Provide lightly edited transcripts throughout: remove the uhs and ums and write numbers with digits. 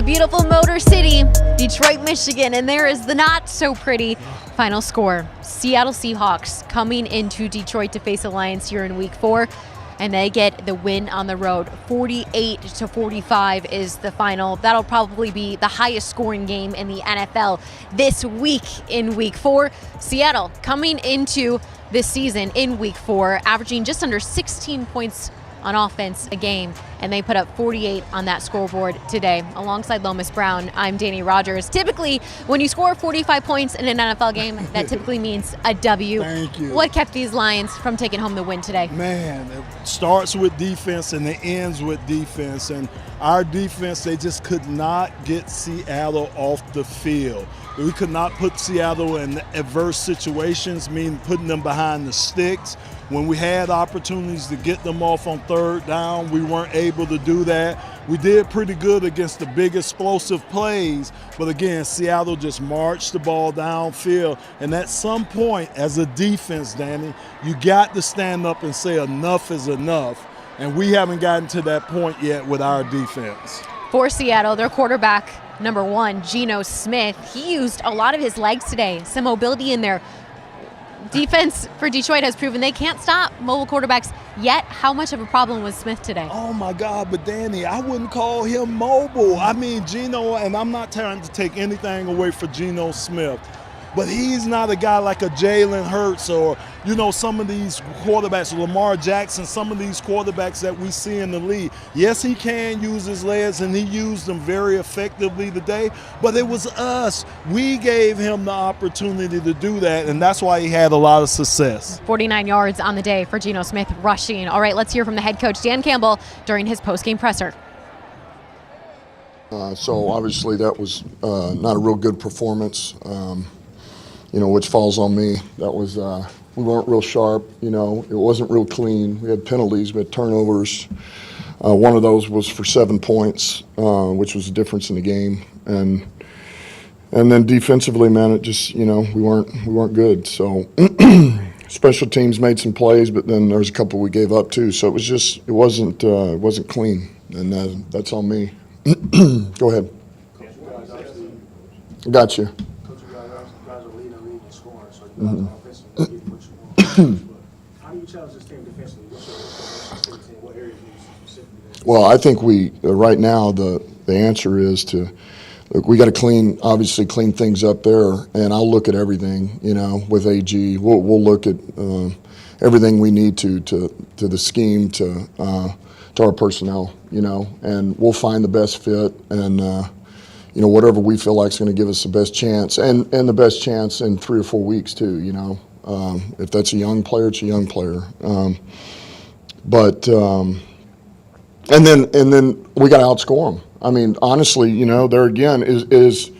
Beautiful Motor City, Detroit, Michigan, and there is the not so pretty final score. Seattle Seahawks coming into Detroit to face the Lions here in week 4, and they get the win on the road. 48-45 is the final. That'll probably be the highest scoring game in the NFL this week in week 4. Seattle coming into this season in week 4, averaging just under 16 points on offense a game, and they put up 48 on that scoreboard today. Alongside Lomas Brown, I'm Danny Rogers. Typically, when you score 45 points in an NFL game, that typically means a W. Thank you. What kept these Lions from taking home the win today? Man, it starts with defense and it ends with defense. And our defense, they just could not get Seattle off the field. We could not put Seattle in adverse situations, meaning putting them behind the sticks. When we had opportunities to get them off on third down, we weren't able to do that. We did pretty good against the big explosive plays, but again, Seattle just marched the ball downfield. And at some point, as a defense, Danny, you got to stand up and say enough is enough. And we haven't gotten to that point yet with our defense. For Seattle, their quarterback, number 1, Geno Smith, he used a lot of his legs today, some mobility in there. Defense for Detroit has proven they can't stop mobile quarterbacks yet. How much of a problem was Smith today? Oh my God, but Danny, I wouldn't call him mobile. I mean, Geno, and I'm not trying to take anything away from Geno Smith, but he's not a guy like a Jalen Hurts or, you know, some of these quarterbacks, Lamar Jackson, some of these quarterbacks that we see in the league. Yes, he can use his legs, and he used them very effectively today, but it was us. We gave him the opportunity to do that, and that's why he had a lot of success. 49 yards on the day for Geno Smith rushing. All right, let's hear from the head coach, Dan Campbell, during his postgame presser. So obviously that was not a real good performance. Which falls on me. That was, we weren't real sharp, it wasn't real clean. We had penalties, we had turnovers. One of those was for 7 points, which was the difference in the game. And then defensively, man, it just, we weren't good. So special teams made some plays, but then there was a couple we gave up too. So it wasn't clean, and that's on me. Go ahead. Gotcha. Mm-hmm. How do you challenge this team defensively? What areas do you specifically? Well, I think we right now the answer is to look. We got to obviously clean things up there, and I'll look at everything. With AG, we'll look at everything we need to the scheme to our personnel. And we'll find the best fit and. Whatever we feel like is going to give us the best chance, and the best chance in 3 or 4 weeks too. If that's a young player, it's a young player. And then we got to outscore them. I mean, honestly, there again is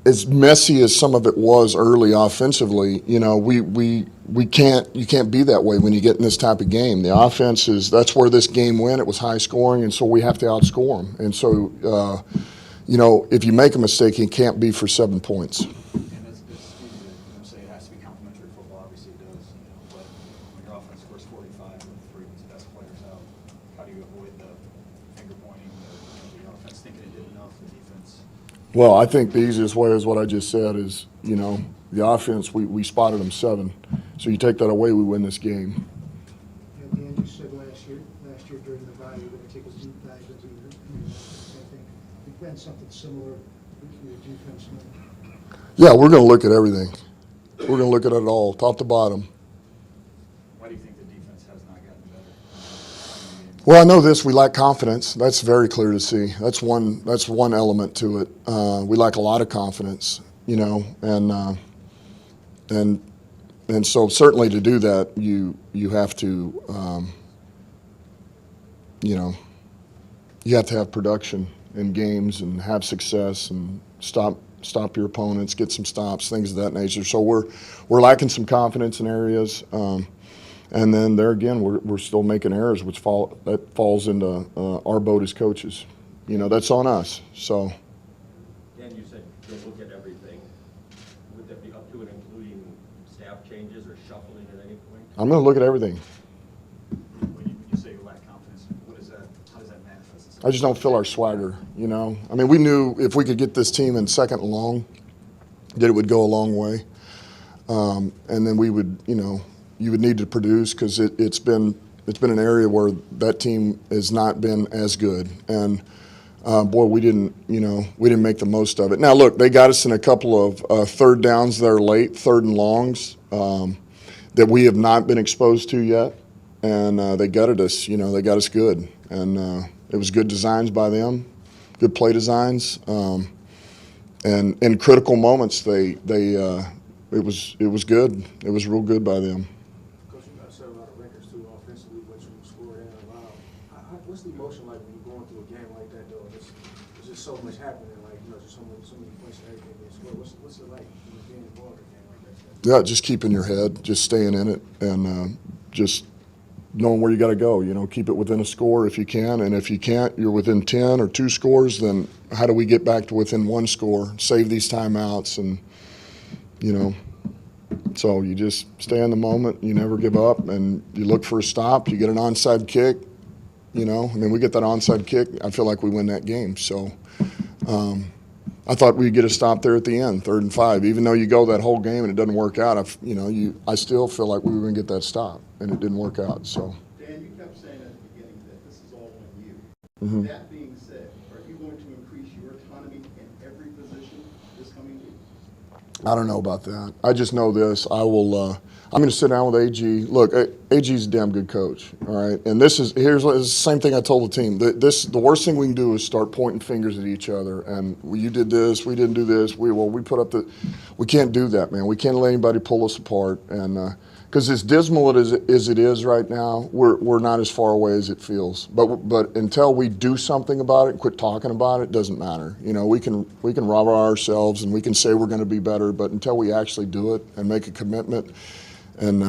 as messy as some of it was early offensively. You can't be that way when you get in this type of game. The offense that's where this game went. It was high scoring, and so we have to outscore them. And so, if you make a mistake, it can't be for 7 points. And it's say it has to be complementary football. Obviously it does. But when your offense scores 45 with 3 of its best players out, how do you avoid the finger pointing, the offense thinking it did enough, the defense? Well, I think the easiest way is what I just said is, the offense, we spotted them 7. So you take that away, we win this game. And Dan, you said last year during the bye, you're going to take a deep dive into your same thing. You planned something similar with your defense now? Yeah, we're going to look at everything. We're going to look at it all, top to bottom. Why do you think the defense has not gotten better? Well, I know this. We lack confidence. That's very clear to see. That's one element to it. We lack a lot of confidence. you know, and so certainly to do that, you have to, you know, you have to have production in games and have success and stop your opponents, get some stops, things of that nature. So we're lacking some confidence in areas, and then there again, we're still making errors, which falls into our boat as coaches. You know, that's on us. So. Dan, you said you'll look at everything. Would that be up to and including staff changes or shuffling at any point? I'm going to look at everything. When you say you lack confidence, how does that manifest itself? I just don't feel our swagger, you know. I mean, we knew if we could get this team in second and long, that it would go a long way. And then we would, you know, you would need to produce because it's been an area where that team has not been as good. And boy, we didn't make the most of it. Now, look, they got us in a couple of third downs that are late, third and longs, that we have not been exposed to yet. And they gutted us, you know, they got us good. And it was good designs by them, good play designs. And in critical moments, it was good. It was real good by them. Coach, you guys set a lot of records too offensively, what you scored and allowed. What's the emotion like when you're going through a game like that, though? There's just so much happening, like, you know, just so many points and everything being scored. What's it like, you know, being involved in a game like that? Yeah, just keeping your head, just staying in it, and just knowing where you got to go. You know, keep it within a score if you can, and if you can't, you're within 10 or 2 scores. Then how do we get back to within 1 score? Save these timeouts, and you know. So you just stay in the moment. You never give up, and you look for a stop. You get an onside kick. You know, I mean, we get that onside kick, I feel like we win that game. So I thought we'd get a stop there at the end, 3rd and 5. Even though you go that whole game and it doesn't work out, I still feel like we were going to get that stop, and it didn't work out. So. Dan, you kept saying at the beginning that this is all on you. Mm-hmm. That being said, are you going to increase your autonomy in every position this coming week? I don't know about that. I just know this. I'm going to sit down with AG. Look, AG's a damn good coach, all right? And here's the same thing I told the team. The worst thing we can do is start pointing fingers at each other. And you did this, we didn't do this. We put up we can't do that, man. We can't let anybody pull us apart. And because as dismal as it is right now, we're not as far away as it feels. But until we do something about it and quit talking about it, doesn't matter. You know, we can rob ourselves and we can say we're going to be better, but until we actually do it and make a commitment, and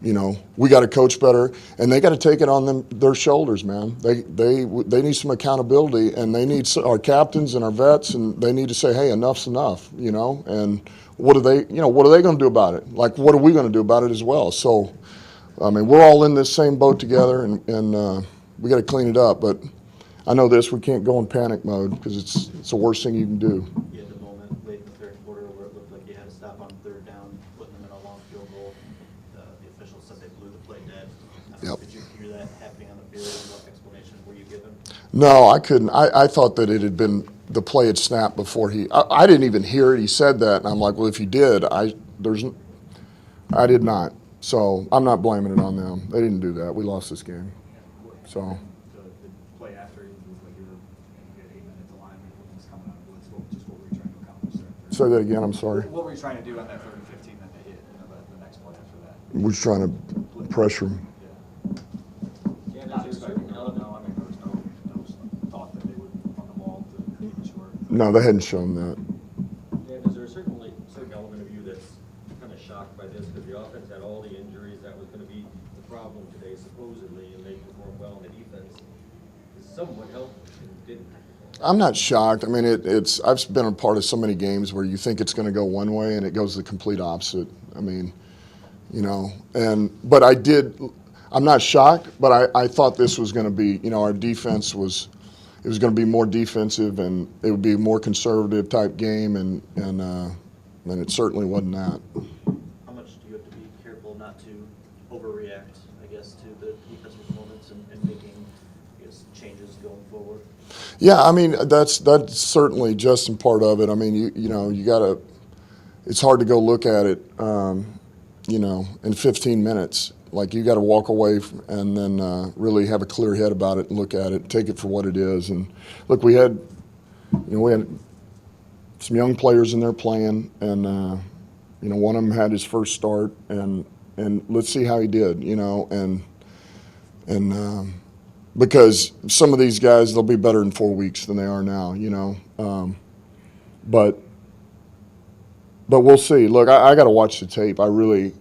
you know, we got to coach better, and they got to take it on their shoulders, man. They need some accountability, and they need our captains and our vets, and they need to say, hey, enough's enough, you know. And what are they going to do about it? Like, what are we going to do about it as well? So, I mean, we're all in this same boat together, and we got to clean it up. But I know this: we can't go in panic mode because it's the worst thing you can do. You had the moment late in the 3rd quarter where it looked like you had to stop on 3rd down, putting them in a long field goal. The officials said they blew the play dead. Yep. Did you hear that happening on the field? What explanation were you given? No, I couldn't. I thought that it had been the play had snapped before I didn't even hear it. He said that, and I'm like, well, if you did, I did not. So I'm not blaming it on them. They didn't do that. We lost this game. So. The play after, it looked like you had 8 minutes of line, when was coming out of blitz. What were you trying to accomplish there? Say that again. I'm sorry. What were you trying to do on that 3rd and 15 that they hit? You know, the next play after that. We're just trying to pressure them. Yeah, Not expecting no. I mean, there was no thought that they would run the ball to keep it short. No, they hadn't shown that. Dan, is there a certain element of you that's kind of shocked by this because the offense had all the injuries? That was going to be the problem today, supposedly, and they performed well in the defense. Somewhat helped and didn't. I'm not shocked. I mean, I've been a part of so many games where you think it's going to go one way and it goes the complete opposite. I mean, you know, but I'm not shocked, but I thought this was going to be, you know, our defense was going to be more defensive and it would be a more conservative type game, and it certainly wasn't that. How much do you have to be careful not to overreact, I guess, to the defensive performance and making, I guess, changes going forward? Yeah, I mean, that's certainly just in part of it. I mean, you know, you got to. It's hard to go look at it, you know, in 15 minutes. Like, you got to walk away and then really have a clear head about it and look at it, take it for what it is. And look, we had some young players in there playing, and one of them had his first start, and let's see how he did, and because some of these guys, they'll be better in 4 weeks than they are now, but we'll see. Look, I got to watch the tape. I really,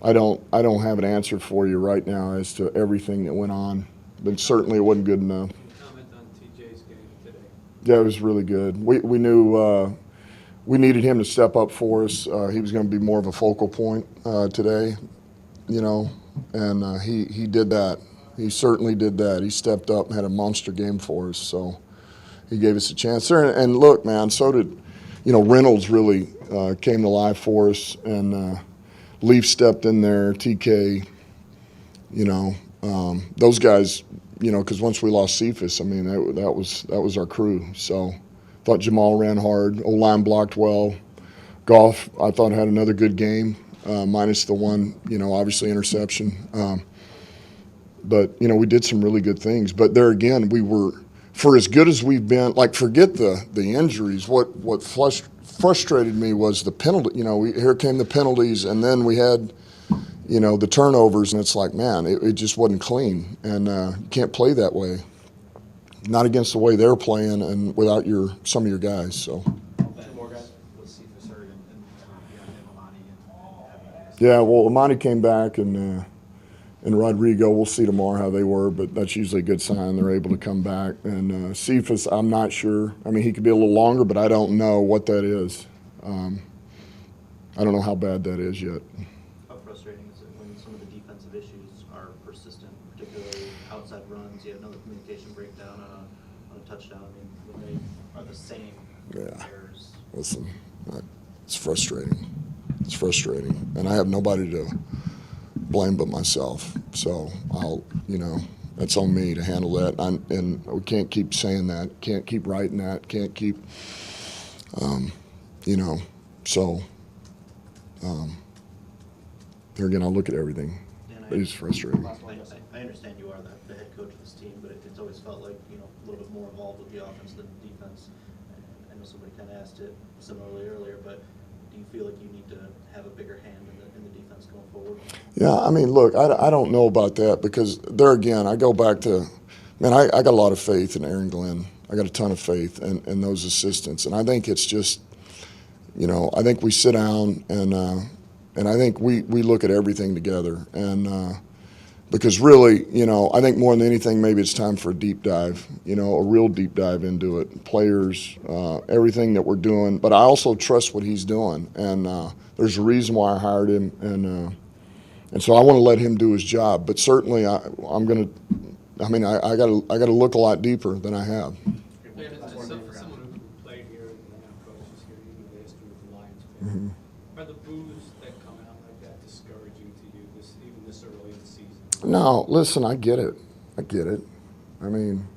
I don't have an answer for you right now as to everything that went on, but certainly it wasn't good enough. Comment on TJ's game today. Yeah, it was really good. We knew we needed him to step up for us. He was going to be more of a focal point today, and he did that. He certainly did that. He stepped up and had a monster game for us, so he gave us a chance there. And look, man, so did, Reynolds really came to life for us, and Leaf stepped in there, TK, those guys, because once we lost Cephas, I mean, that was our crew. So thought Jamal ran hard. O-line blocked well. Goff, I thought, had another good game, minus the one, obviously interception. But, we did some really good things. But there again, we were, for as good as we've been, forget the injuries. What frustrated me was the penalty. Here came the penalties, and then we had, the turnovers, and it's like, man, it just wasn't clean. And you can't play that way. Not against the way they're playing and without some of your guys. So. Yeah, well, Amani came back, and Rodrigo, we'll see tomorrow how they were, but that's usually a good sign they're able to come back. And Cephas, I'm not sure. I mean, he could be a little longer, but I don't know what that is. I don't know how bad that is yet. How frustrating is it when some of the defensive issues are persistent, particularly outside runs? You have another communication breakdown on a touchdown. I mean, when they are the same errors. Listen, it's frustrating. It's frustrating. And I have nobody to blame but myself. So I'll, that's on me to handle that. And we can't keep saying that. Can't keep writing that. Can't keep, So there again, I'll look at everything. It's frustrating. I understand you are the head coach of this team, but it's always felt like, a little bit more involved with the offense than the defense. And I know somebody kind of asked it similarly earlier, but do you feel like you need to have a bigger hand in the defense going forward? Yeah, I mean, look, I don't know about that, because there again, I go back to, man, I got a lot of faith in Aaron Glenn. I got a ton of faith in those assistants. And I think it's just, I think we sit down and I think we look at everything together. And because really, I think more than anything, maybe it's time for a deep dive, a real deep dive into it. Players, everything that we're doing. But I also trust what he's doing. And there's a reason why I hired him. And so I want to let him do his job. But certainly I got to look a lot deeper than I have. Someone who played here and coaches here, even the history of the Lions fan, are the boos that come out like that discouraging to you, even this early in the season? No, listen, I get it. I mean,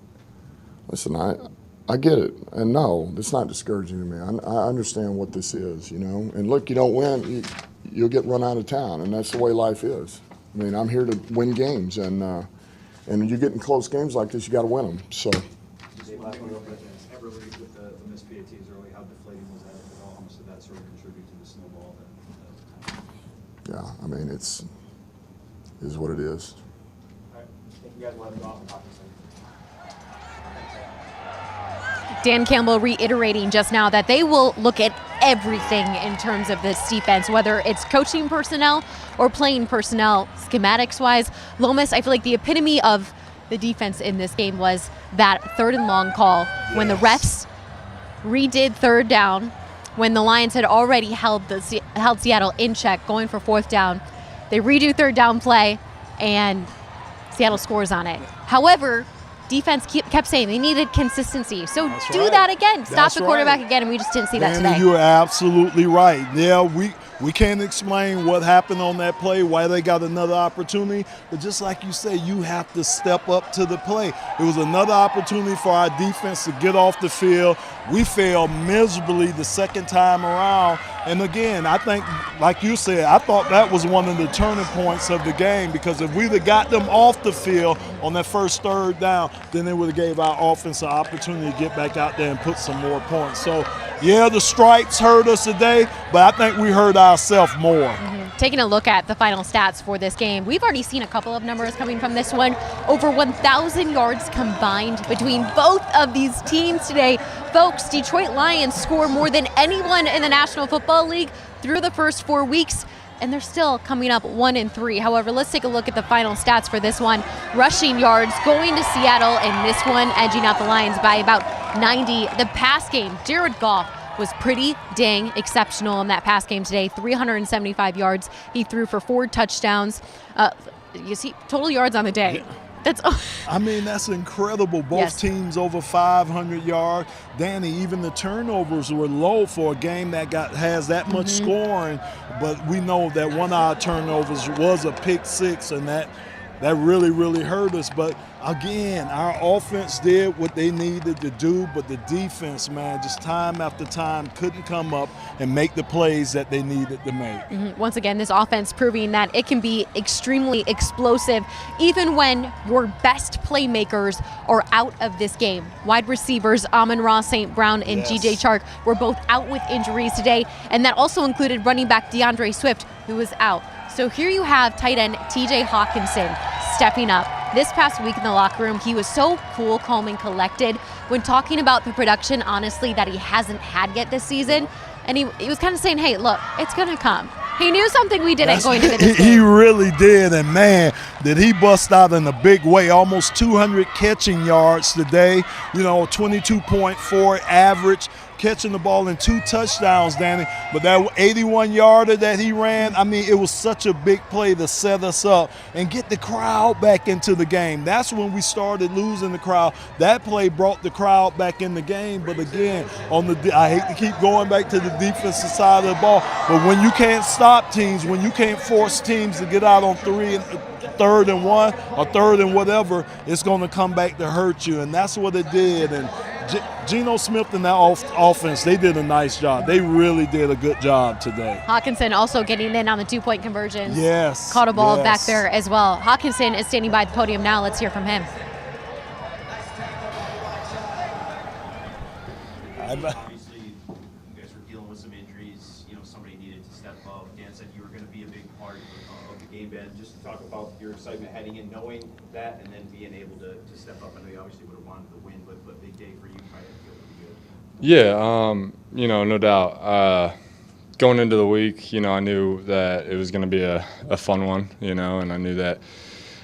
listen, I get it. And no, it's not discouraging to me. I understand what this is, And look, you don't win, you'll get run out of town, and that's the way life is. I mean, I'm here to win games, and you get in close games like this, you got to win them. So. Ever read with the missed PATs early, how deflating was that at all? How much did that sort of contribute to the snowball? Yeah, I mean, it is what it is. All right. I think you guys will have it off and talk to Dan Campbell reiterating just now that they will look at everything in terms of this defense, whether it's coaching personnel or playing personnel, schematics-wise. Lomas, I feel like the epitome of the defense in this game was that 3rd and long call when the refs redid 3rd down, when the Lions had already held Seattle in check going for 4th down. They redo 3rd down play, and Seattle scores on it. However, defense kept saying they needed consistency. So do that again. Stop the quarterback again, and we just didn't see that today. You're absolutely right. Yeah, We can't explain what happened on that play, why they got another opportunity, but just like you say, you have to step up to the play. It was another opportunity for our defense to get off the field. We failed miserably the second time around. And again, I think, like you said, I thought that was one of the turning points of the game, because if we'd have got them off the field on that first third down, then it would have gave our offense an opportunity to get back out there and put some more points. So, yeah, the stripes hurt us today, but I think we hurt ourselves more. Taking a look at the final stats for this game, we've already seen a couple of numbers coming from this one. Over 1,000 yards combined between both of these teams today. Folks, Detroit Lions score more than anyone in the National Football League through the first 4 weeks, and they're still coming up 1-3. However, let's take a look at the final stats for this one. Rushing yards going to Seattle, and this one edging out the Lions by about 90. The pass game, Jared Goff was pretty dang exceptional in that pass game today. 375 yards. He threw for 4 touchdowns. You see, total yards on the day. That's I mean, that's incredible. Both teams over 500 yards. Danny, even the turnovers were low for a game that has that much scoring, but we know that one of our turnovers was a pick six, and that really, really hurt us. But again, our offense did what they needed to do, but the defense, man, just time after time couldn't come up and make the plays that they needed to make. Once again, this offense proving that it can be extremely explosive even when your best playmakers are out of this game. Wide receivers Amon-Ra St. Brown and G.J. Chark were both out with injuries today, and that also included running back DeAndre Swift, who was out. So here you have tight end T.J. Hawkinson stepping up. This past week in the locker room, he was so cool, calm, and collected when talking about the production, honestly, that he hasn't had yet this season. And he was kind of saying, hey, look, it's going to come. He knew something we didn't going into this game. He really did, and man, did he bust out in a big way. Almost 200 catching yards today, 22.4 average, catching the ball in 2 touchdowns, Danny. But that 81-yarder that he ran, I mean, it was such a big play to set us up and get the crowd back into the game. That's when we started losing the crowd. That play brought the crowd back in the game. But again, I hate to keep going back to the defensive side of the ball, but when you can't stop teams, when you can't force teams to get out on 3rd and 1 or 3rd and whatever, it's going to come back to hurt you. And that's what it did. And Geno Smith and that offense, they did a nice job. They really did a good job today. Hawkinson also getting in on the 2-point conversions. Yes. Caught a ball back there as well. Hawkinson is standing by the podium now. Let's hear from him. Obviously, you guys were dealing with some injuries. Somebody needed to step up. Dan said you were going to be a big part of the game, Ben. Just to talk about your excitement heading in, knowing that, and then being able to step up. I know you obviously would have wanted the win, but big day for you. Probably feel pretty good. Yeah, no doubt. Going into the week, I knew that it was going to be a fun one, and I knew that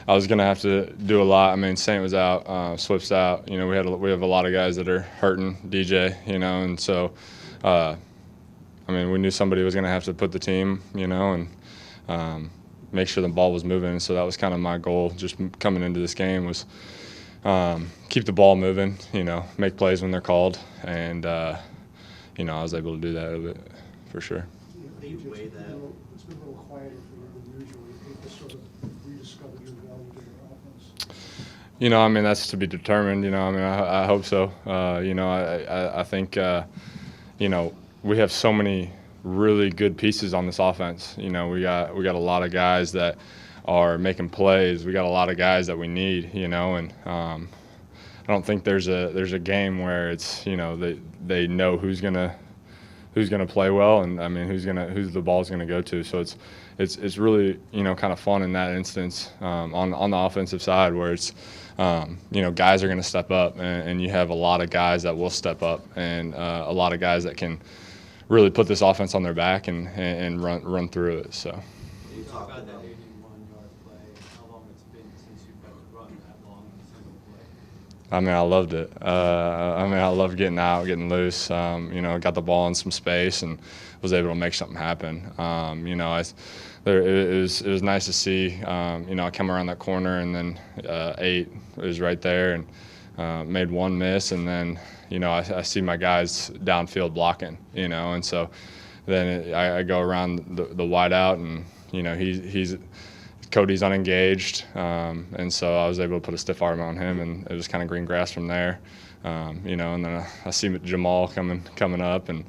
I was going to have to do a lot. I mean, Saint was out, Swift's out. We have a lot of guys that are hurting, DJ, and so, we knew somebody was going to have to put the team, and make sure the ball was moving. So that was kind of my goal just coming into this game was keep the ball moving, make plays when they're called. And, I was able to do that for sure. It's been a little quieter for you than usual. You just sort of rediscovered your value to your offense. That's to be determined. I hope so. I think, we have so many really good pieces on this offense. We got a lot of guys that are making plays. We got a lot of guys that we need. And I don't think there's a game where it's they know who's gonna play well, and who's the ball's gonna go to. So it's really kind of fun in that instance on the offensive side where it's guys are gonna step up, and you have a lot of guys that will step up, and a lot of guys that can really put this offense on their back and run through it. So. You talk about that 81-yard play. How long it's been since you've got to run that long in a single play? I loved it. I loved getting out, getting loose. Got the ball in some space and was able to make something happen. It was nice to see. I come around that corner and then 8 was right there and made one miss, and then I see my guys downfield blocking. And so I go around the wide out, and Cody's unengaged, and so I was able to put a stiff arm on him, and it was kind of green grass from there. And then I see Jamal coming up and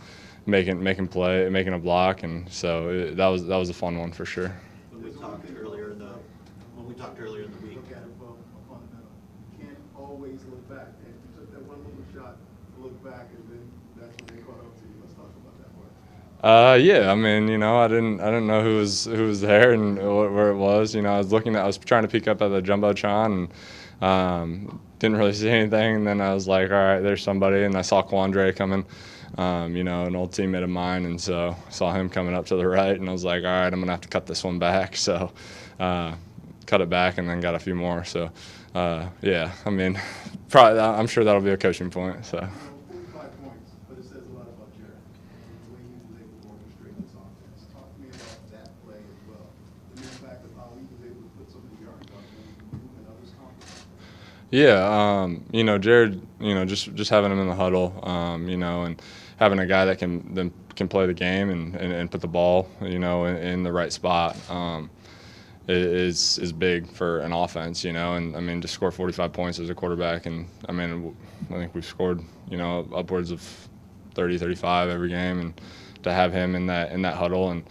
making a block, and so that was a fun one for sure. When we talked earlier in the week. Look at it from a fundamental. You can't always look back. And if you took that one little shot, look back, and then that's when they caught up to you. Let's talk about that part. Yeah, I mean, I didn't know who was there and where it was. I was trying to peek up at the jumbotron and didn't really see anything. And then I was like, all right, there's somebody, and I saw Quandre coming. An old teammate of mine, and so saw him coming up to the right, and I was like, all right, I'm gonna have to cut this one back. So, cut it back, and then got a few more. So, yeah, I mean, I'm sure that'll be a coaching point. So. 45 points, but it says a lot about Jared and the way he was able to orchestrate this offense. Talk to me about that play as well. The impact of how he was able to put some of the yards up and others confident. Yeah, Jared, just having him in the huddle, and having a guy that can play the game and put the ball, in the right spot, is big for an offense, and I mean, to score 45 points as a quarterback, and I mean, I think we've scored, upwards of 30, 35 every game, and to have him in that huddle, and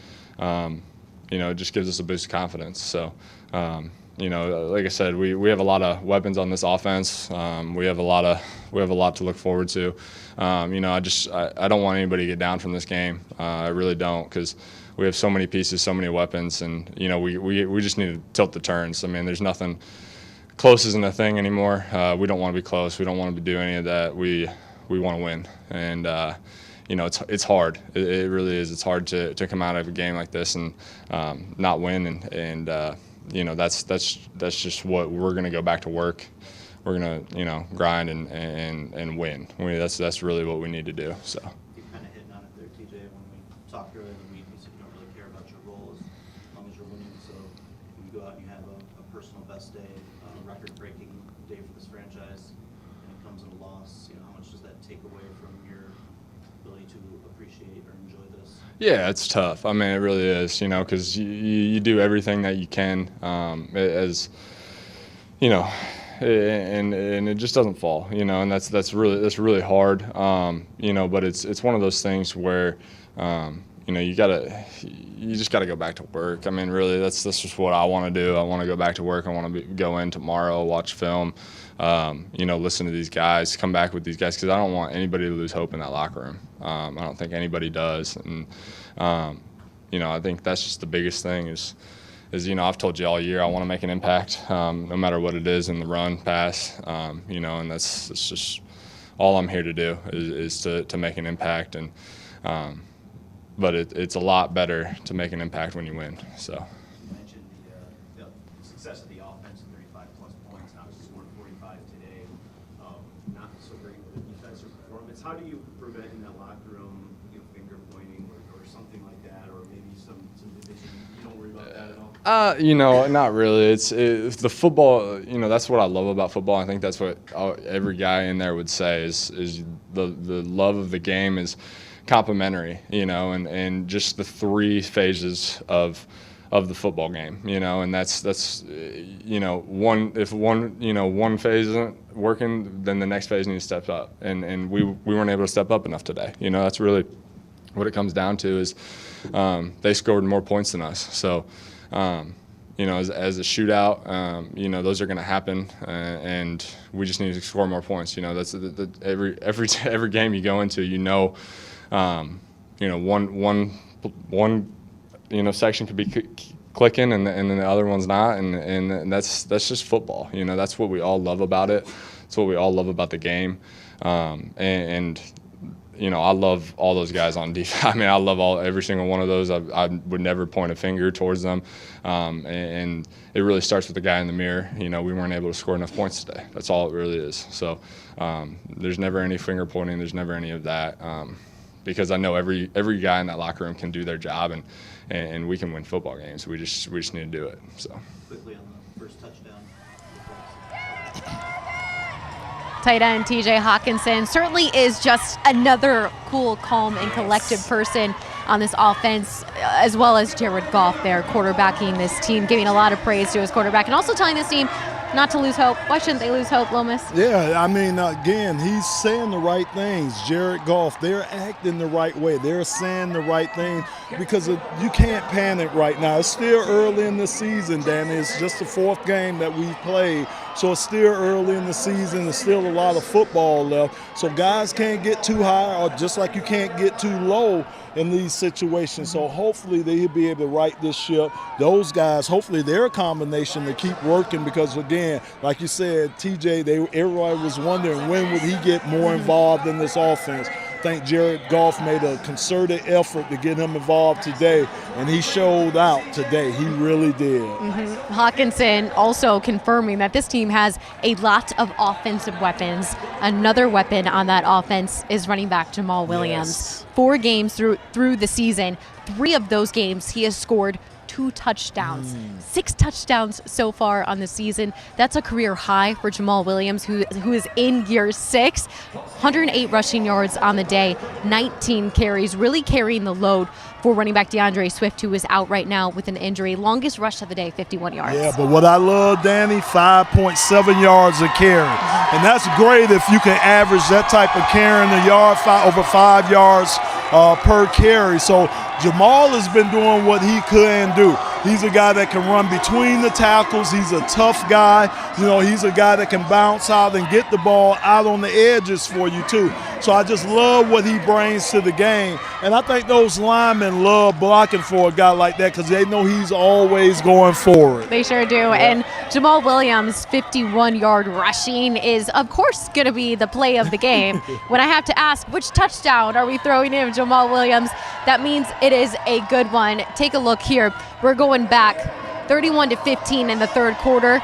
it just gives us a boost of confidence. So. Like I said, we have a lot of weapons on this offense. We have a lot to look forward to. I don't want anybody to get down from this game. I really don't, because we have so many pieces, so many weapons, and we just need to tilt the turns. I mean, there's nothing close isn't a thing anymore. We don't want to be close. We don't want to do any of that. We want to win, and it's hard. It really is. It's hard to come out of a game like this and not win, and that's just what we're going to go back to work. We're going to, grind and win. That's really what we need to do. So. You kind of hit on it there, TJ, when we talked earlier in the week. You said you don't really care about your role as long as you're winning. So when you go out and you have a personal best day, a record-breaking day for this franchise, and it comes in a loss, how much does that take away from your ability to appreciate or enjoy this? Yeah, it's tough. I mean, it really is, because you do everything that you can and it just doesn't fall, and that's really hard, but it's one of those things where, you just got to go back to work. I mean, really, that's just what I want to do. I want to go back to work. I want to go in tomorrow, watch film, listen to these guys, come back with these guys, because I don't want anybody to lose hope in that locker room. I don't think anybody does, and I think that's just the biggest thing is I've told you all year I want to make an impact, no matter what it is in the run, pass, and that's just all I'm here to do is to make an impact, and but it's a lot better to make an impact when you win. So. You mentioned the success of the offense, 35-plus points, not scoring 45 today. Not so great with the defensive performance. How do you prevent in that locker room, finger pointing or something like that, or maybe some division? You don't worry about that at all? Not really. It's the football. That's what I love about football. I think that's what every guy in there would say is the love of the game is complementary, and just the three phases of the football game, and that's one phase isn't working, then the next phase needs to step up, and we weren't able to step up enough today. That's really what it comes down to is they scored more points than us. So as a shootout, those are going to happen, and we just need to score more points. That's every game you go into, one section could be clicking and then the other one's not, and that's just football. That's what we all love about it. That's what we all love about the game, and I love all those guys on defense. I mean, I love every single one of those. I would never point a finger towards them, and it really starts with the guy in the mirror. We weren't able to score enough points today. That's all it really is. So there's never any finger pointing. There's never any of that. Because I know every guy in that locker room can do their job, and we can win football games. We just need to do it. So. Quickly on the first touchdown. Tight end TJ Hawkinson certainly is just another cool, calm, and collected person on this offense, as well as Jared Goff there quarterbacking this team, giving a lot of praise to his quarterback, and also telling this team not to lose hope. Why shouldn't they lose hope, Lomas? Yeah, I mean, again, he's saying the right things. Jared Goff, they're acting the right way. They're saying the right thing because you can't panic right now. It's still early in the season, Danny. It's just the 4th game that we've played. So it's still early in the season. There's still a lot of football left. So guys can't get too high, or just like you can't get too low in these situations. So hopefully they'll be able to right this ship. Those guys, hopefully they're a combination to keep working because, again, like you said, TJ, everybody was wondering when would he get more involved in this offense. I think Jared Goff made a concerted effort to get him involved today, and he showed out today. He really did. Hawkinson also confirming that this team has a lot of offensive weapons. Another weapon on that offense is running back Jamal Williams. Yes. 4 games through the season. 3 of those games he has scored 2 touchdowns. 6 touchdowns so far on the season. That's a career high for Jamal Williams, who is in year 6. 108 rushing yards on the day, 19 carries, really carrying the load for running back DeAndre Swift, who is out right now with an injury. Longest rush of the day, 51 yards. Yeah, but what I love, Danny, 5.7 yards a carry. And that's great if you can average that type of carrying a yard, over 5 yards per carry. So Jamal has been doing what he can do. He's a guy that can run between the tackles. He's a tough guy. He's a guy that can bounce out and get the ball out on the edges for you too. So I just love what he brings to the game. And I think those linemen love blocking for a guy like that because they know he's always going forward. They sure do. Yeah. And Jamal Williams' 51-yard rushing is, of course, going to be the play of the game. When I have to ask, which touchdown are we throwing in Jamal Williams, that means it is a good one. Take a look here. We're going back 31-15 in the 3rd quarter.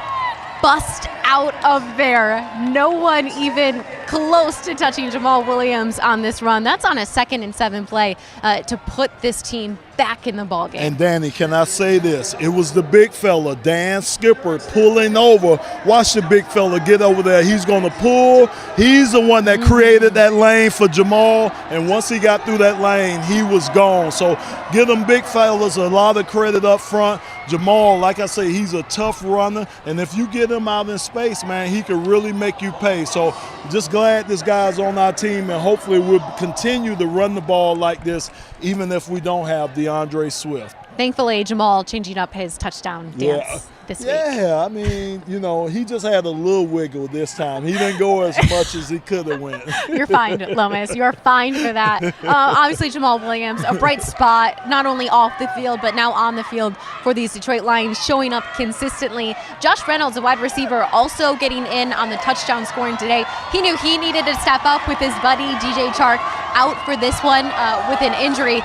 Bust out of there. No one even close to touching Jamal Williams on this run. That's on a 2nd and 7 play to put this team back in the ballgame. And Danny, can I say this? It was the big fella, Dan Skipper, pulling over. Watch the big fella get over there. He's going to pull. He's the one that created that lane for Jamal, and once he got through that lane, he was gone. So give them big fellas a lot of credit up front. Jamal, like I say, he's a tough runner, and if you get him out in space, man, he could really make you pay. So just glad this guy's on our team, and hopefully we'll continue to run the ball like this, even if we don't have DeAndre Swift. Thankfully, Jamal changing up his touchdown dance this week. Yeah, I mean, he just had a little wiggle this time. He didn't go as much as he could have went. You're fine, Lomas. You're fine for that. Obviously, Jamal Williams, a bright spot, not only off the field, but now on the field for these Detroit Lions, showing up consistently. Josh Reynolds, a wide receiver, also getting in on the touchdown scoring today. He knew he needed to step up with his buddy, DJ Chark, out for this one with an injury.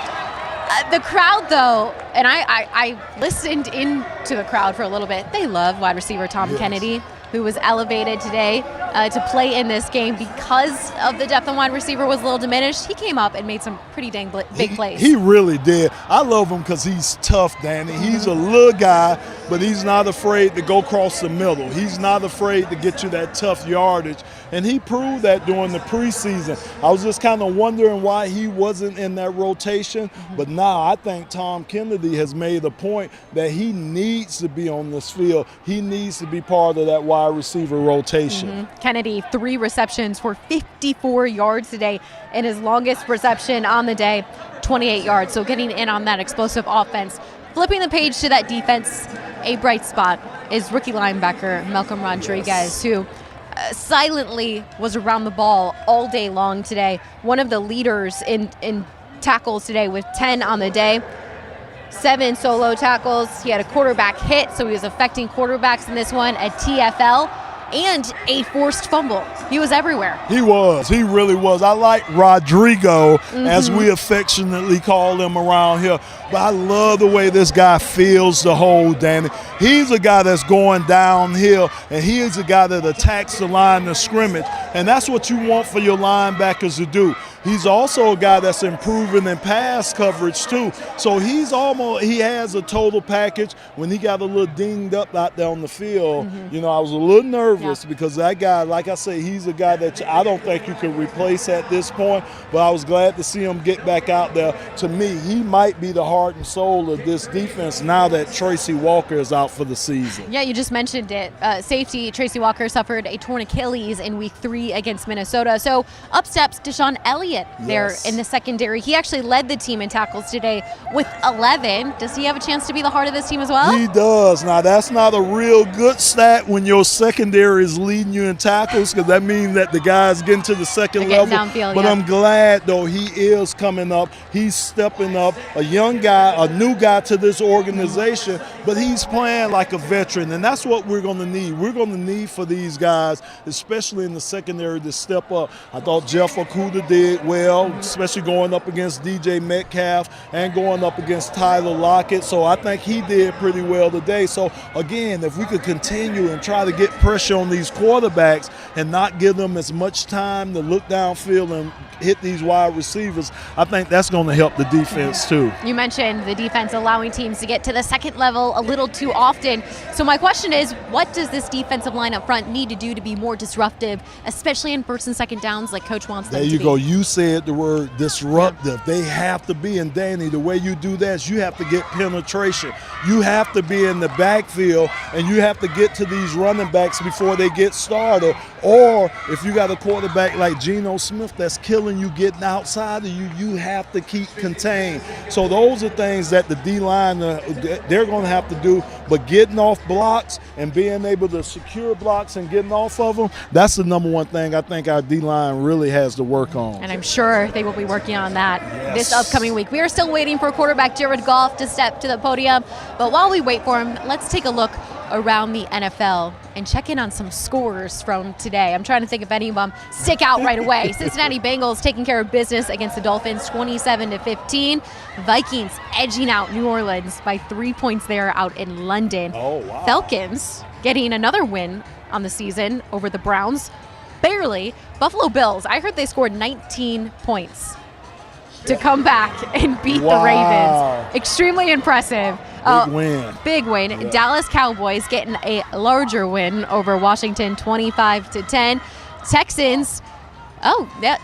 The crowd, though, and I listened into the crowd for a little bit. They love wide receiver Tom Kennedy, who was elevated today to play in this game because of the depth on wide receiver was a little diminished. He came up and made some pretty dang big plays. He really did. I love him because he's tough, Danny. He's a little guy, but he's not afraid to go across the middle. He's not afraid to get you that tough yardage. And he proved that during the preseason. I was just kind of wondering why he wasn't in that rotation. But now I think Tom Kennedy has made a point that he needs to be on this field. He needs to be part of that wide receiver rotation. Kennedy, 3 receptions for 54 yards today, and his longest reception on the day, 28 yards. So getting in on that explosive offense. Flipping the page to that defense, a bright spot is rookie linebacker Malcolm Rodriguez, who silently was around the ball all day long today. One of the leaders in tackles today with 10 on the day. 7 solo tackles. He had a quarterback hit, so he was affecting quarterbacks in this one, a TFL, and a forced fumble. He was everywhere. He was. He really was. I like Rodrigo, as we affectionately call him around here. But I love the way this guy feels the hole, Danny. He's a guy that's going downhill, and he is a guy that attacks the line of scrimmage. And that's what you want for your linebackers to do. He's also a guy that's improving in pass coverage too. So he has a total package. When he got a little dinged up out there on the field, you know, I was a little nervous because that guy, like I say, he's a guy that I don't think you can replace at this point, but I was glad to see him get back out there. To me, he might be the heart and soul of this defense now that Tracy Walker is out for the season. Yeah, you just mentioned it. Safety Tracy Walker suffered a torn Achilles in week 3 against Minnesota. So up steps Deshaun Elliott there in the secondary. He actually led the team in tackles today with 11. Does he have a chance to be the heart of this team as well? He does. Now, that's not a real good stat when your secondary is leading you in tackles, because that means that the guys getting to the second level. Downfield, but I'm glad, though, he is coming up. He's stepping up. A young guy, a new guy to this organization, but he's playing like a veteran, and that's what we're going to need. We're going to need for these guys, especially in the secondary, to step up. I thought Jeff Okudah did well, especially going up against DJ Metcalf and going up against Tyler Lockett. So I think he did pretty well today. So, again, if we could continue and try to get pressure on these quarterbacks and not give them as much time to look downfield and hit these wide receivers, I think that's going to help the defense too. You mentioned the defense allowing teams to get to the second level a little too often. So my question is, what does this defensive line up front need to do to be more disruptive, especially in first and second downs like Coach wants them to be? There you go. You said the word disruptive. They have to be. And Danny, the way you do that is you have to get penetration. You have to be in the backfield, and you have to get to these running backs before they get started. Or if you got a quarterback like Geno Smith that's killing you getting outside of you, you have to keep contained. So those are things that the D-line, they're going to have to do. But getting off blocks and being able to secure blocks and getting off of them, that's the number one thing I think our D-line really has to work on. And I'm sure they will be working on that this upcoming week. We are still waiting for quarterback Jared Goff to step to the podium. But while we wait for him, let's take a look around the NFL and check in on some scores from today. I'm trying to think if any of them stick out right away. Cincinnati Bengals taking care of business against the Dolphins 27-15. Vikings edging out New Orleans by 3 points there out in London. Oh, wow. Falcons getting another win on the season over the Browns. Barely. Buffalo Bills, I heard they scored 19 points to come back and beat the Ravens. Extremely impressive. Big win. Big win. Yeah. Dallas Cowboys getting a larger win over Washington 25-10. Texans,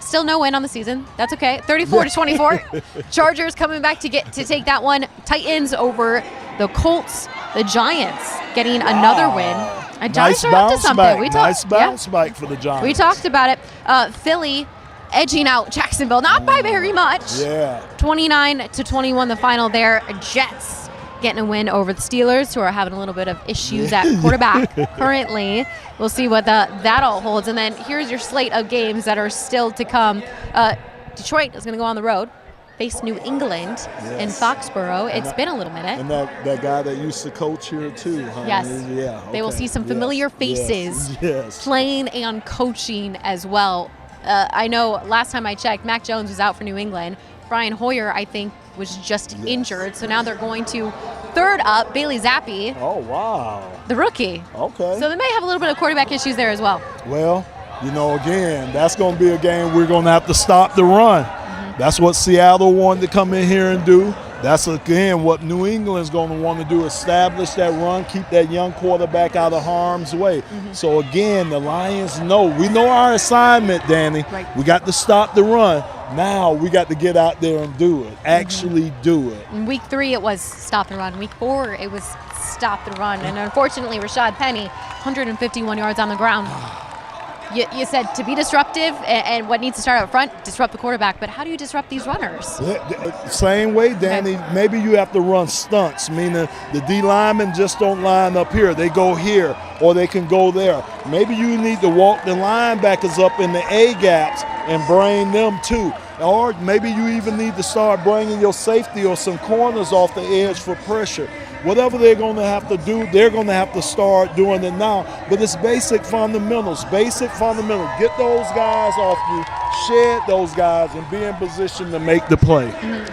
still no win on the season. That's okay. 34-24. Chargers coming back to take that one. Titans over the Colts. The Giants getting another win. Nice bounce back. Nice bounce back for the Giants. We talked about it. Philly edging out Jacksonville, not by very much. Yeah. 29-21 the final there. Jets getting a win over the Steelers, who are having a little bit of issues at quarterback currently. We'll see what that all holds. And then here's your slate of games that are still to come. Detroit is going to go on the road, face New England in Foxborough. It's been a little minute. And that guy that used to coach here too, huh? Yes. Yeah. They will see some familiar faces playing and coaching as well. I know last time I checked, Mac Jones was out for New England. Brian Hoyer, I think, was just injured. So now they're going to third up Bailey Zappi. Oh, wow. The rookie. Okay. So they may have a little bit of quarterback issues there as well. Well, again, that's going to be a game we're going to have to stop the run. That's what Seattle wanted to come in here and do. That's, again, what New England's going to want to do, establish that run, keep that young quarterback out of harm's way. So, again, the Lions we know our assignment, Danny. Right. We got to stop the run. Now we got to get out there and do it, actually do it. In week 3, it was stop the run. Week 4, it was stop the run. And unfortunately, Rashad Penny, 151 yards on the ground. You said to be disruptive, and what needs to start up front, disrupt the quarterback. But how do you disrupt these runners? Same way, Danny. Okay. Maybe you have to run stunts, meaning the D linemen just don't line up here. They go here, or they can go there. Maybe you need to walk the linebackers up in the A gaps and bring them too. Or maybe you even need to start bringing your safety or some corners off the edge for pressure. Whatever they're going to have to do, they're going to have to start doing it now. But it's basic fundamentals. Get those guys off you, shed those guys, and be in position to make the play.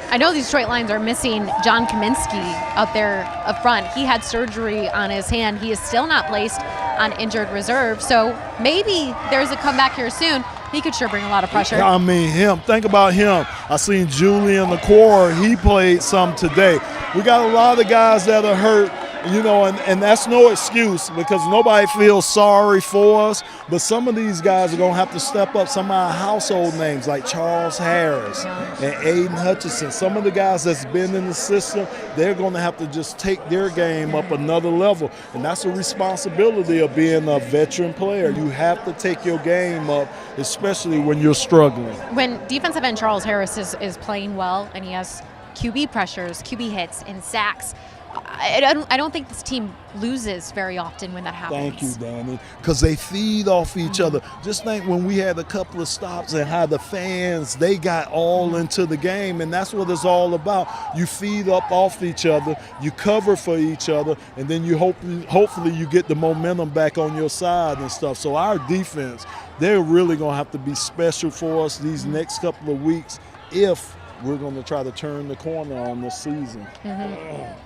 I know these Detroit Lions are missing John Kaminsky out there up front. He had surgery on his hand. He is still not placed on injured reserve. So maybe there's a comeback here soon. He could sure bring a lot of pressure. I mean, think about him. I seen Julian the core. He played some today. We got a lot of guys that are hurt, and that's no excuse because nobody feels sorry for us. But some of these guys are going to have to step up. Some of our household names like Charles Harris and Aiden Hutchinson. Some of the guys that's been in the system, they're going to have to just take their game up another level. And that's the responsibility of being a veteran player. You have to take your game up, especially when you're struggling. When defensive end Charles Harris is playing well and he has QB pressures, QB hits, and sacks, I don't think this team loses very often when that happens. Thank you, Danny, because they feed off each other. Just think when we had a couple of stops and how the fans, they got all into the game, and that's what it's all about. You feed up off each other, you cover for each other, and then you hopefully you get the momentum back on your side and stuff. So our defense, they're really going to have to be special for us these next couple of weeks if we're going to try to turn the corner on this season.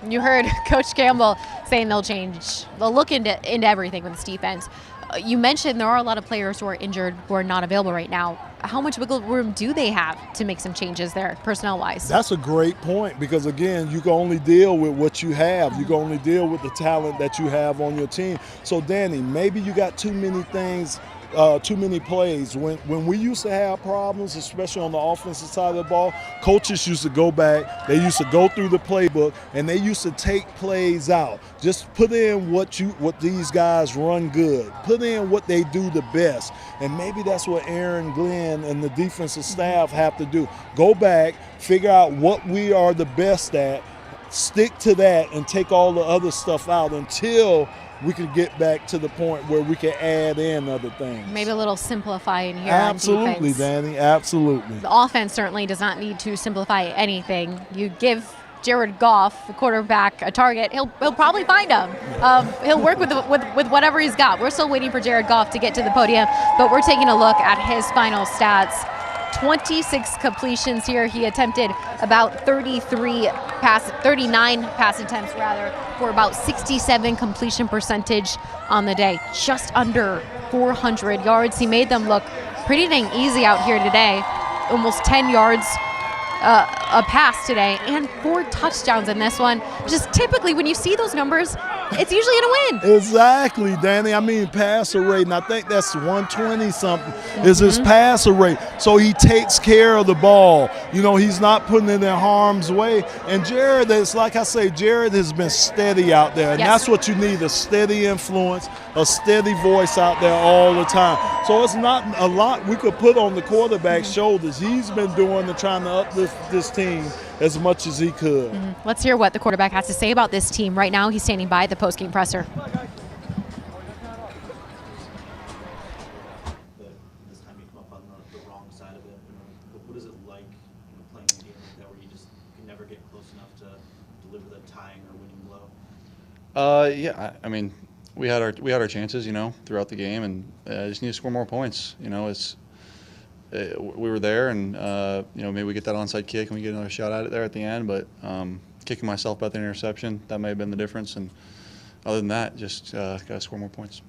You heard Coach Campbell saying they'll look into everything with this defense. You mentioned there are a lot of players who are injured, who are not available right now. How much wiggle room do they have to make some changes there, personnel-wise? That's a great point because, again, you can only deal with what you have. You can only deal with the talent that you have on your team. So, Danny, maybe you got too many things, too many plays. When we used to have problems, especially on the offensive side of the ball, coaches used to go back, they used to go through the playbook, and they used to take plays out. Just put in what these guys run good. Put in what they do the best. And maybe that's what Aaron Glenn and the defensive staff have to do. Go back, figure out what we are the best at, stick to that, and take all the other stuff out until we could get back to the point where we can add in other things. Maybe a little simplifying here. Absolutely, on defense. Danny, absolutely. The offense certainly does not need to simplify anything. You give Jared Goff, the quarterback, a target, he'll probably find him. He'll work with whatever he's got. We're still waiting for Jared Goff to get to the podium, but we're taking a look at his final stats. 26 completions here. He attempted about 39 pass attempts for about 67 completion percentage on the day. Just under 400 yards. He made them look pretty dang easy out here today. Almost 10 yards a pass today and 4 touchdowns in this one. Just typically when you see those numbers, it's usually going to win. Exactly, Danny. I mean, passer rate, and I think that's 120-something is his passer rate. So he takes care of the ball. He's not putting it in harm's way. And Jared, it's like I say, Jared has been steady out there. And that's what you need, a steady influence, a steady voice out there all the time. So it's not a lot we could put on the quarterback's shoulders. He's been doing trying to uplift this team as much as he could. Let's hear what the quarterback has to say about this team. Right now, he's standing by the postgame presser. This time you come up on the wrong side of it. What is it like playing a game like that where you just can never get close enough to deliver the tying or winning blow? Yeah, I mean, we had our chances, throughout the game, and just need to score more points. We were there, and maybe we get that onside kick and we get another shot at it there at the end. But kicking myself about the interception, that may have been the difference. And other than that, just got to score more points.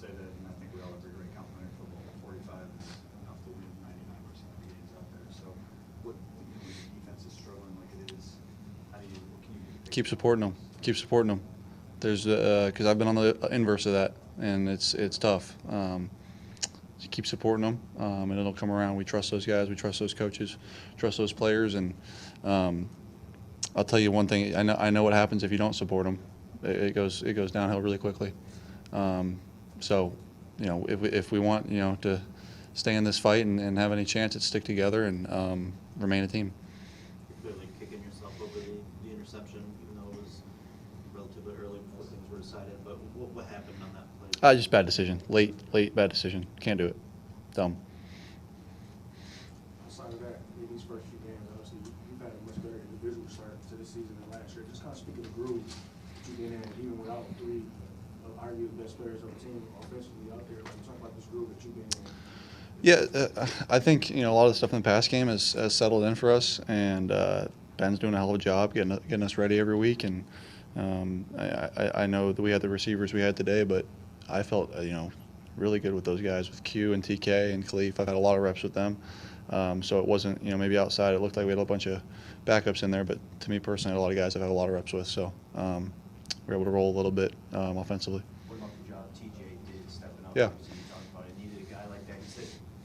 Say that, and I think we all agree, great complimentary football. 45 is enough to win 99% of the games out there. So, what the defense is struggling like it is. What can you do? Keep supporting them. Keep supporting them. There's because I've been on the inverse of that, and it's tough. Keep supporting them, and it'll come around. We trust those guys. We trust those coaches. Trust those players. And I'll tell you one thing. I know what happens if you don't support them. It goes downhill really quickly. So, if we want to stay in this fight and have any chance, it's stick together and remain a team. You're clearly kicking yourself over the interception, even though it was relatively early before things were decided. But what happened on that play? Just bad decision. Late bad decision. Can't do it. Dumb. Outside of that, in these first few games, obviously you've had a much better individual start to this season than last year. Just kind of speak of the groove that you've been in, even without 3 of arguably the best players on the team offensively out there. Talk about this groove that you've been in. Yeah, I think a lot of the stuff in the pass game has settled in for us, and Ben's doing a hell of a job getting us ready every week. And I know that we had the receivers we had today, but I felt really good with those guys, with Q and TK and Khalif. I've had a lot of reps with them. So it wasn't, maybe outside it looked like we had a bunch of backups in there, but to me personally, I had a lot of guys I've had a lot of reps with. So we were able to roll a little bit offensively. What about the job TJ did stepping up? Yeah. Obviously, you talked about it. Needed a guy like that.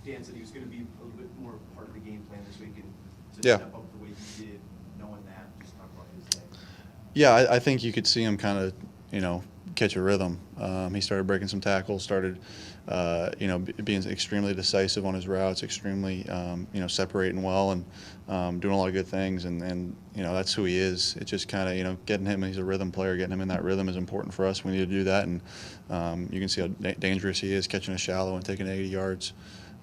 Dan said he was going to be a little bit more part of the game plan this week, and to Yeah. step up the way he did, knowing that, just talk about his day. Yeah, I think you could see him kind of, catch a rhythm. He started breaking some tackles, started, being extremely decisive on his routes, extremely, separating well and doing a lot of good things. And that's who he is. It's just kind of, getting him, he's a rhythm player, getting him in that rhythm is important for us. We need to do that. And you can see how dangerous he is catching a shallow and taking 80 yards.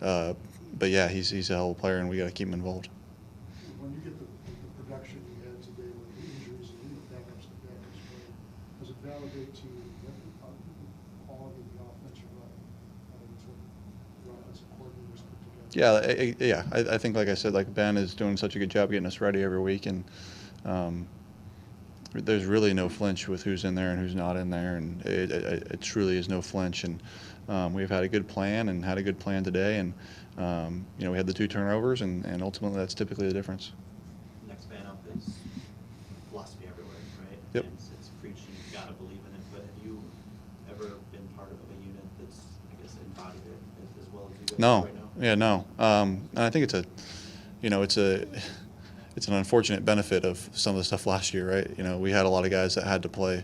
But yeah, he's a hell of a player, and we got to keep him involved. When you get the production you had today with the injuries and the backups play, does it validate to you what the quality of the offensive line? That's what the offensive coordinators put together. I think, like I said, like Ben is doing such a good job getting us ready every week, and there's really no flinch with who's in there and who's not in there, and it truly is no flinch. And we've had a good plan and had a good plan today, and we had the 2 turnovers, and ultimately that's typically the difference. Next man up is philosophy everywhere, right? Yep. It's preaching, you gotta believe in it, but have you ever been part of a unit that's, I guess, embodied it as well as you guys No. right now? Yeah, no. And I think it's an unfortunate benefit of some of the stuff last year, right? We had a lot of guys that had to play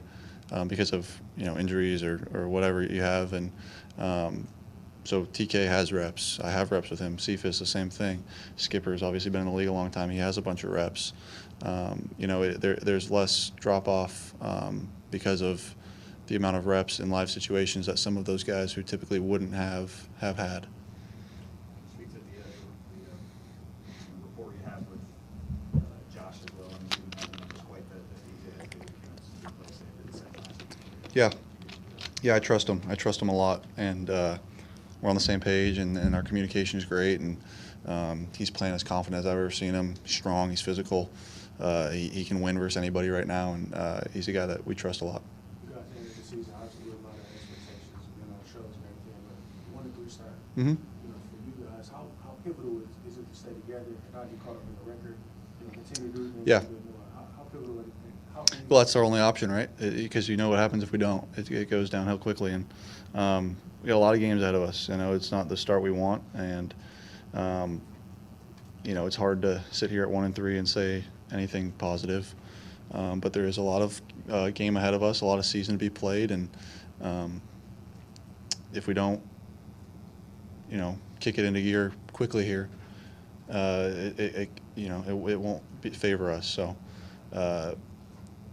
because of injuries or whatever you have, and so TK has reps. I have reps with him. Cephas, the same thing. Skipper's obviously been in the league a long time. He has a bunch of reps. There's less drop off because of the amount of reps in live situations that some of those guys who typically wouldn't have had. Speak to the rapport you have with Josh as well. I mean, he didn't have quite the place they did the second last. Yeah, I trust him. I trust him a lot, and we're on the same page, and our communication is great, and he's playing as confident as I've ever seen him. He's strong, he's physical, he can win versus anybody right now, and he's a guy that we trust a lot. You guys ended the season, obviously, with a lot of expectations, been on shows and everything, but 1-3 start. Mm-hmm. For you guys, how pivotal is it to stay together, not get caught up in the record, continue to do things Yeah. a bit more? How pivotal is it? Well, that's our only option, right? Because you know what happens if we don't. It goes downhill quickly, and we got a lot of games ahead of us. I know it's not the start we want, and it's hard to sit here at 1-3 and say anything positive. But there is a lot of game ahead of us, a lot of season to be played, and if we don't, kick it into gear quickly here, it won't favor us. So.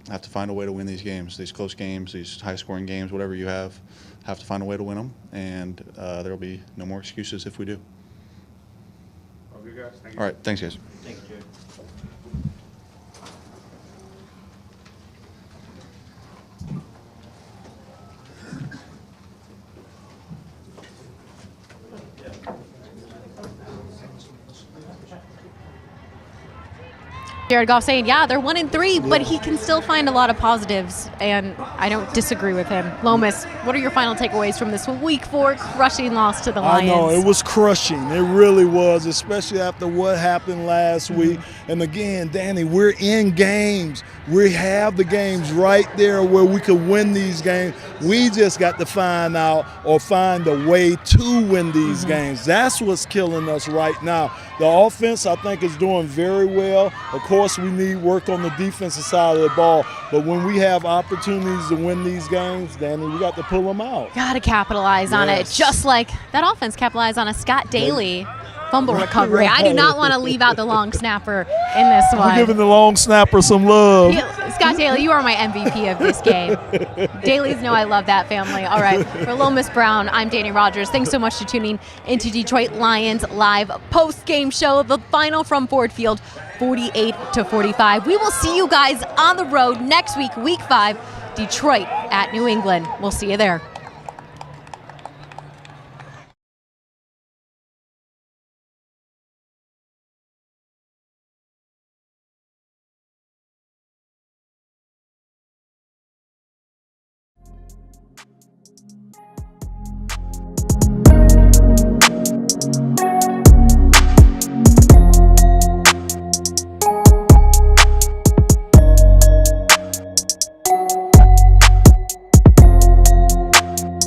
Have to find a way to win these games, these close games, these high-scoring games, whatever you have to find a way to win them, and there will be no more excuses if we do. Okay, guys. Thank you. All right, thanks, guys. Thank you, Jared. Jared Goff saying, yeah, they're 1-3, but he can still find a lot of positives, and I don't disagree with him. Lomas, what are your final takeaways from this Week 4 crushing loss to the Lions? I know, it was crushing. It really was, especially after what happened last week. And again, Danny, we're in games. We have the games right there where we could win these games. We just got to find out or find a way to win these games. That's what's killing us right now. The offense, I think, is doing very well. Of course, we need work on the defensive side of the ball. But when we have opportunities to win these games, Danny, we got to pull them out. Got to capitalize on it, just like that offense capitalized on a Scott Daly fumble recovery. I do not want to leave out the long snapper in this one. We're giving the long snapper some love. Scott Daly, you are my MVP of this game. Dailies know I love that family. All right, for Lomas Brown, I'm Danny Rogers. Thanks so much for tuning into Detroit Lions Live post-game show. The final from Ford Field, 48-45. We will see you guys on the road next week, Week 5, Detroit at New England. We'll see you there.